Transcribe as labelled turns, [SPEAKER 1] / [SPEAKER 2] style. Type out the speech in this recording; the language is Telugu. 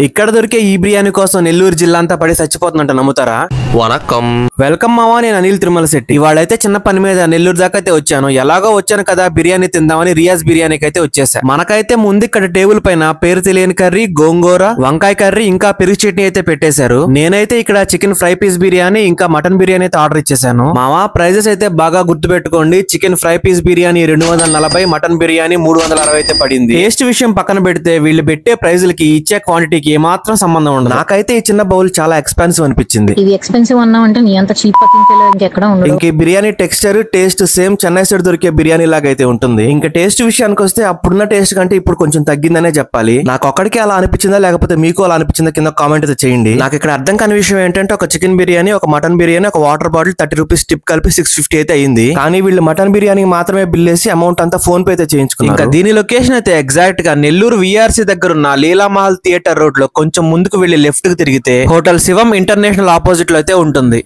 [SPEAKER 1] ఇక్కడ దొరికే ఈ బిర్యానీ కోసం నెల్లూరు జిల్లా అంతా పడి చచ్చిపోతుందంట, నమ్ముతారా? వెల్కమ్ మావా, నేను అనిల్ తిరుమల శెట్టి. ఇవాళైతే చిన్న పని మీద నెల్లూరు దాకా అయితే వచ్చాను. ఎలాగో వచ్చాను కదా బిర్యానీ తిందామని రియాజ్ బిర్యానీకి అయితే వచ్చేసా. మనకైతే ముందు ఇక్కడ టేబుల్ పైన పేరు తెలియని కర్రీ, గోంగూర, వంకాయ కర్రీ, ఇంకా పెరుగు చట్నీ అయితే పెట్టేశారు. నేనైతే ఇక్కడ చికెన్ ఫ్రై పీస్ బిర్యానీ ఇంకా మటన్ బిర్యానీ అయితే ఆర్డర్ ఇచ్చేసాను. మావా ప్రైజెస్ అయితే బాగా గుర్తు పెట్టుకోండి. Chicken fry piece biryani 240, mutton biryani 360 అయితే పడింది. టేస్ట్ విషయం పక్కన పెడితే వీళ్ళు పెట్టే ప్రైజులకి ఇచ్చే క్వాంటిటీకి ఏమాత్రం సంబంధం ఉండదు. నాకైతే ఈ చిన్న బౌల్ చాలా ఎక్స్పెన్సివ్ అనిపించింది.
[SPEAKER 2] ఇది ఎక్స్పెన్సివ్ అన్నా అంటే నీ అంత చీప్ ఇంకెక్కడ ఉండదు.
[SPEAKER 1] ఇంక biryani texture taste same Chennai side దొరికే బిర్యానీ లాగా అయితే ఉంటుంది. ఇంకా టేస్ట్ విషయానికి వస్తే అప్పుడున్న టేస్ట్ కంటే ఇప్పుడు కొంచెం తగ్గిందనే చెప్పాలి. నాకు ఒక్కడికి అలా అనిపించిందా లేకపోతే మీకు అలా అనిపించిందా కింద కామెంట్ అయితే చేయండి. నాకు ఇక్కడ అర్థం కాని విషయం ఏంటంటే ఒక చికెన్ బిర్యానీ, ఒక మటన్ బిర్యానీ, ఒక వాటర్ బాటిల్ 30 రూపీస్ టిప్ కలిపి 650 అయితే అయింది. కానీ వీళ్ళు మటన్ బిర్యానీ మాత్రమే బిల్ వేసి అమౌంట్ అంతా ఫోన్ పే అయితే చేయించుకున్నారు. ఇంకా దీని లొకేషన్ అయితే ఎగ్జాక్ట్ గా నెల్లూరు విఆర్సీ దగ్గర ఉన్న లీలామహల్ థియేటర్ రోడ్ లో కొంచెం ముందుకు వెళ్లి లెఫ్ట్ కి తిరిగితే హోటల్ శివం ఇంటర్నేషనల్ ఆపోజిట్ లో అయితే ఉంటుంది.